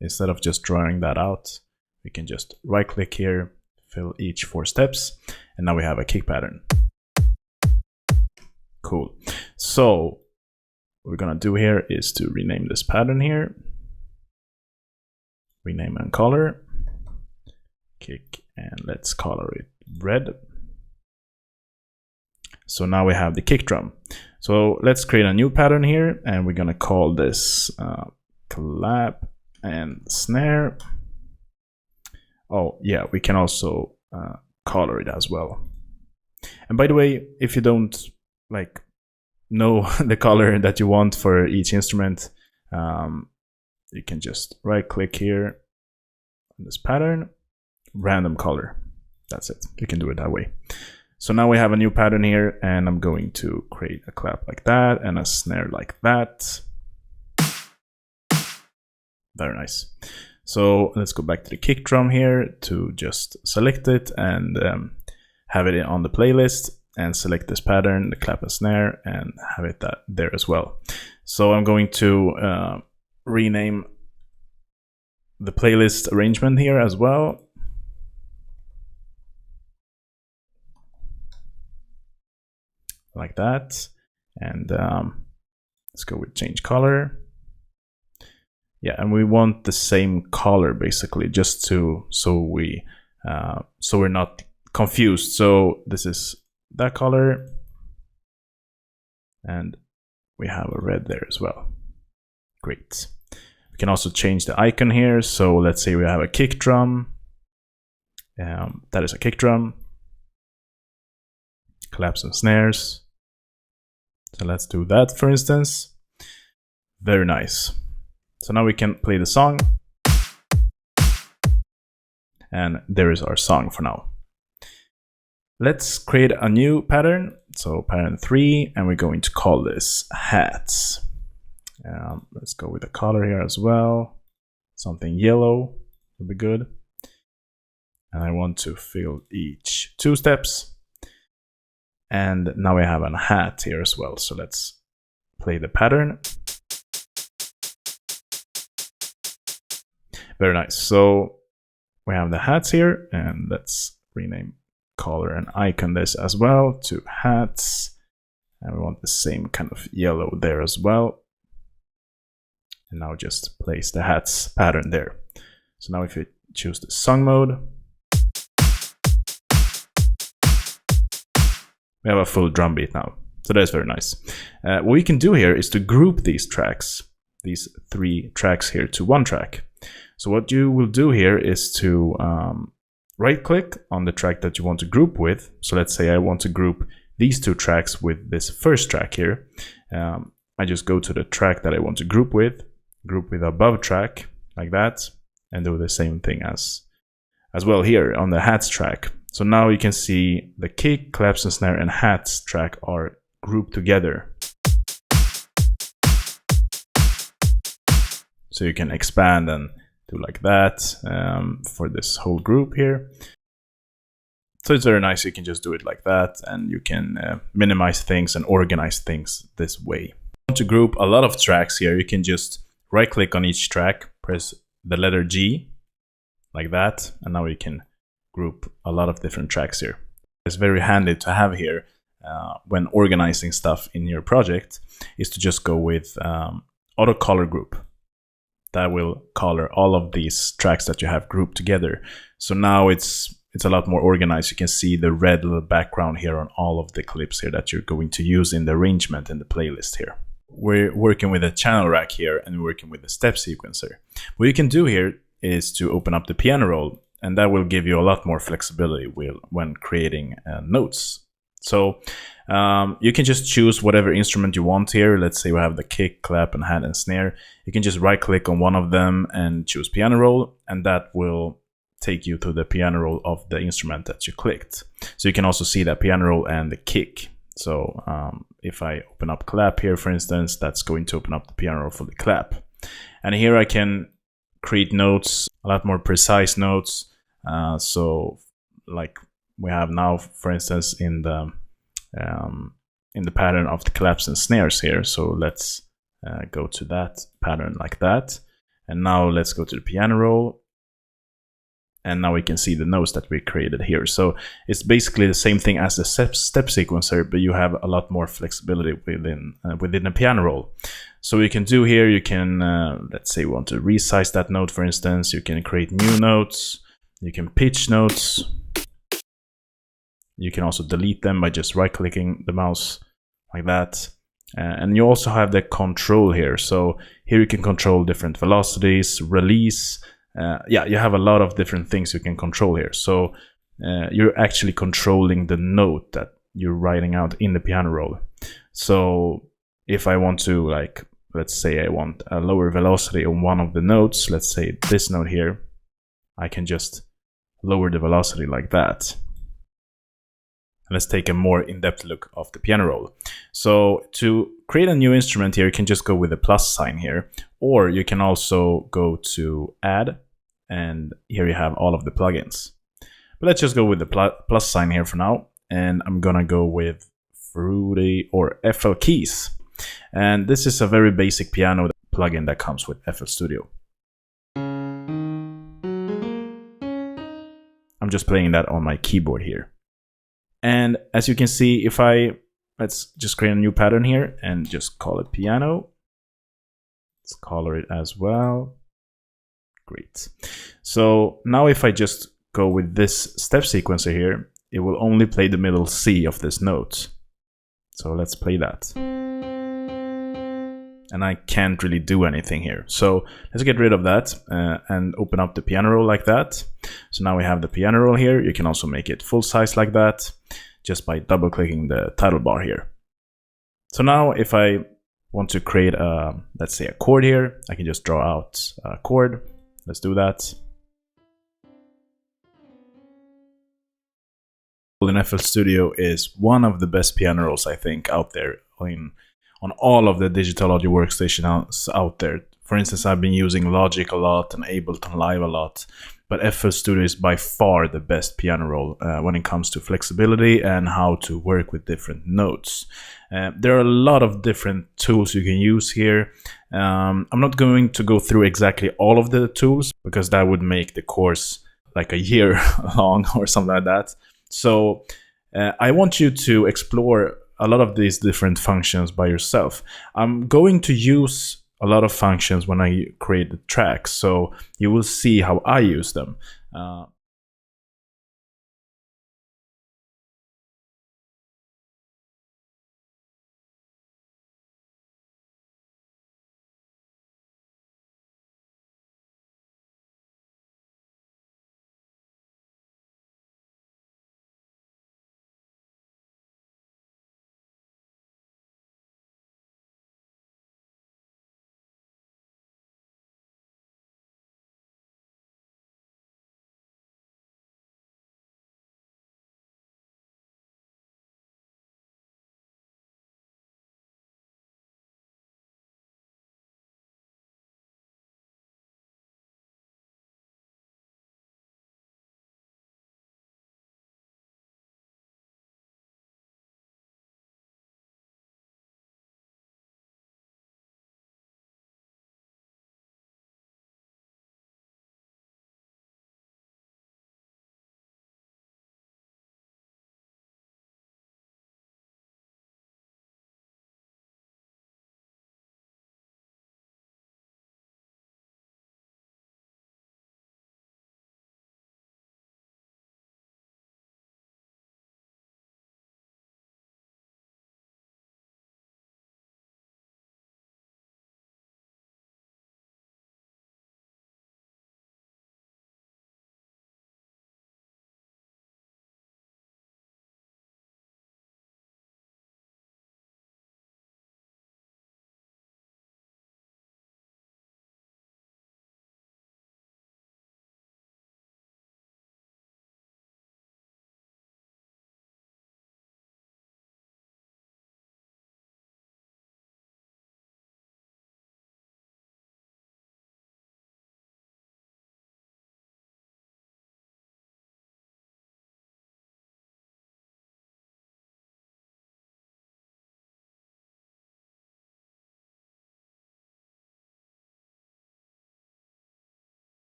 instead of just drawing that out, we can just right click here, fill each 4 steps, and now we have a kick pattern. Cool. So what we're gonna do here is to rename this pattern here, rename and color, kick, and let's color it red. So now we have the kick drum. So let's create a new pattern here, and we're gonna call this clap and snare. Oh yeah, we can also color it as well. And by the way, if you don't like know the color that you want for each instrument, you can just right click here on this pattern, random color. That's it. You can do it that way. So now we have a new pattern here, and I'm going to create a clap like that and a snare like that. Very nice. So let's go back to the kick drum here to just select it and have it on the playlist, and select this pattern, the clap and snare, and have it there as well. So I'm going to rename the playlist arrangement here as well. Like that. And let's go with change color. Yeah, and we want the same color basically, just so we're not confused. So this is that color, and we have a red there as well. Great. We can also change the icon here. So let's say we have a kick drum. That is a kick drum. Claps and snares. So let's do that, for instance. Very nice. So now we can play the song. And there is our song for now. Let's create a new pattern. So pattern 3, and we're going to call this hats. Let's go with the color here as well. Something yellow would be good. And I want to fill each 2 steps. And now we have a hat here as well. So let's play the pattern. Very nice. So we have the hats here, and let's rename color and icon this as well to hats. And we want the same kind of yellow there as well. And now just place the hats pattern there. So now if you choose the song mode, we have a full drum beat now. So that's very nice. What we can do here is to group these tracks, these 3 tracks here, to one track. So what you will do here is to right click on the track that you want to group with. So let's say I want to group these 2 tracks with this first track here. I just go to the track that I want to group with above track like that, and do the same thing as well here on the hats track. So now you can see the kick, claps and snare and hats track are grouped together. So you can expand and do like that for this whole group here. So it's very nice. You can just do it like that, and you can minimize things and organize things this way. To group a lot of tracks here, you can just right click on each track, press the letter G like that, and now you can group a lot of different tracks here. It's very handy to have here when organizing stuff in your project, is to just go with auto color group. That will color all of these tracks that you have grouped together. So now it's a lot more organized. You can see the red little background here on all of the clips here that you're going to use in the arrangement in the playlist here. We're working with a channel rack here, and we're working with the step sequencer. What you can do here is to open up the piano roll, and that will give you a lot more flexibility when creating notes. So you can just choose whatever instrument you want here. Let's say we have the kick, clap, and hat and snare. You can just right click on one of them and choose piano roll, and that will take you to the piano roll of the instrument that you clicked. So you can also see that piano roll and the kick. So if I open up clap here, for instance, that's going to open up the piano roll for the clap. And here I can create notes, a lot more precise notes. So like we have now, for instance, in the pattern of the claps and snares here. So let's go to that pattern like that. And now let's go to the piano roll. And now we can see the notes that we created here. So it's basically the same thing as the step sequencer, but you have a lot more flexibility within the piano roll. So what you can do here, you can, let's say we want to resize that note, for instance. You can create new notes. You can pitch notes. You can also delete them by just right-clicking the mouse like that. And you also have the control here. So here you can control different velocities, release. You have a lot of different things you can control here. So you're actually controlling the note that you're writing out in the piano roll. So if I want to, like, let's say I want a lower velocity on one of the notes, let's say this note here, I can just lower the velocity like that. Let's take a more in-depth look of the piano roll. So to create a new instrument here, you can just go with the plus sign here, or you can also go to add, and here you have all of the plugins. But let's just go with the plus sign here for now, and I'm gonna go with Fruity or FL Keys. And this is a very basic piano plugin that comes with FL Studio. I'm just playing that on my keyboard here. And as you can see, if let's just create a new pattern here and just call it piano. Let's color it as well. Great. So now if I just go with this step sequencer here, it will only play the middle C of this note. So let's play that. And I can't really do anything here. So let's get rid of that and open up the piano roll like that. So now we have the piano roll here. You can also make it full size like that just by double clicking the title bar here. So now if I want to create a, let's say a chord here, I can just draw out a chord. Let's do that. In FL Studio is one of the best piano rolls I think out there on all of the digital audio workstations out there. For instance, I've been using Logic a lot and Ableton Live a lot, but FL Studio is by far the best piano roll when it comes to flexibility and how to work with different notes. There are a lot of different tools you can use here. I'm not going to go through exactly all of the tools because that would make the course like a year long or something like that. So I want you to explore a lot of these different functions by yourself. I'm going to use a lot of functions when I create the tracks, so you will see how I use them.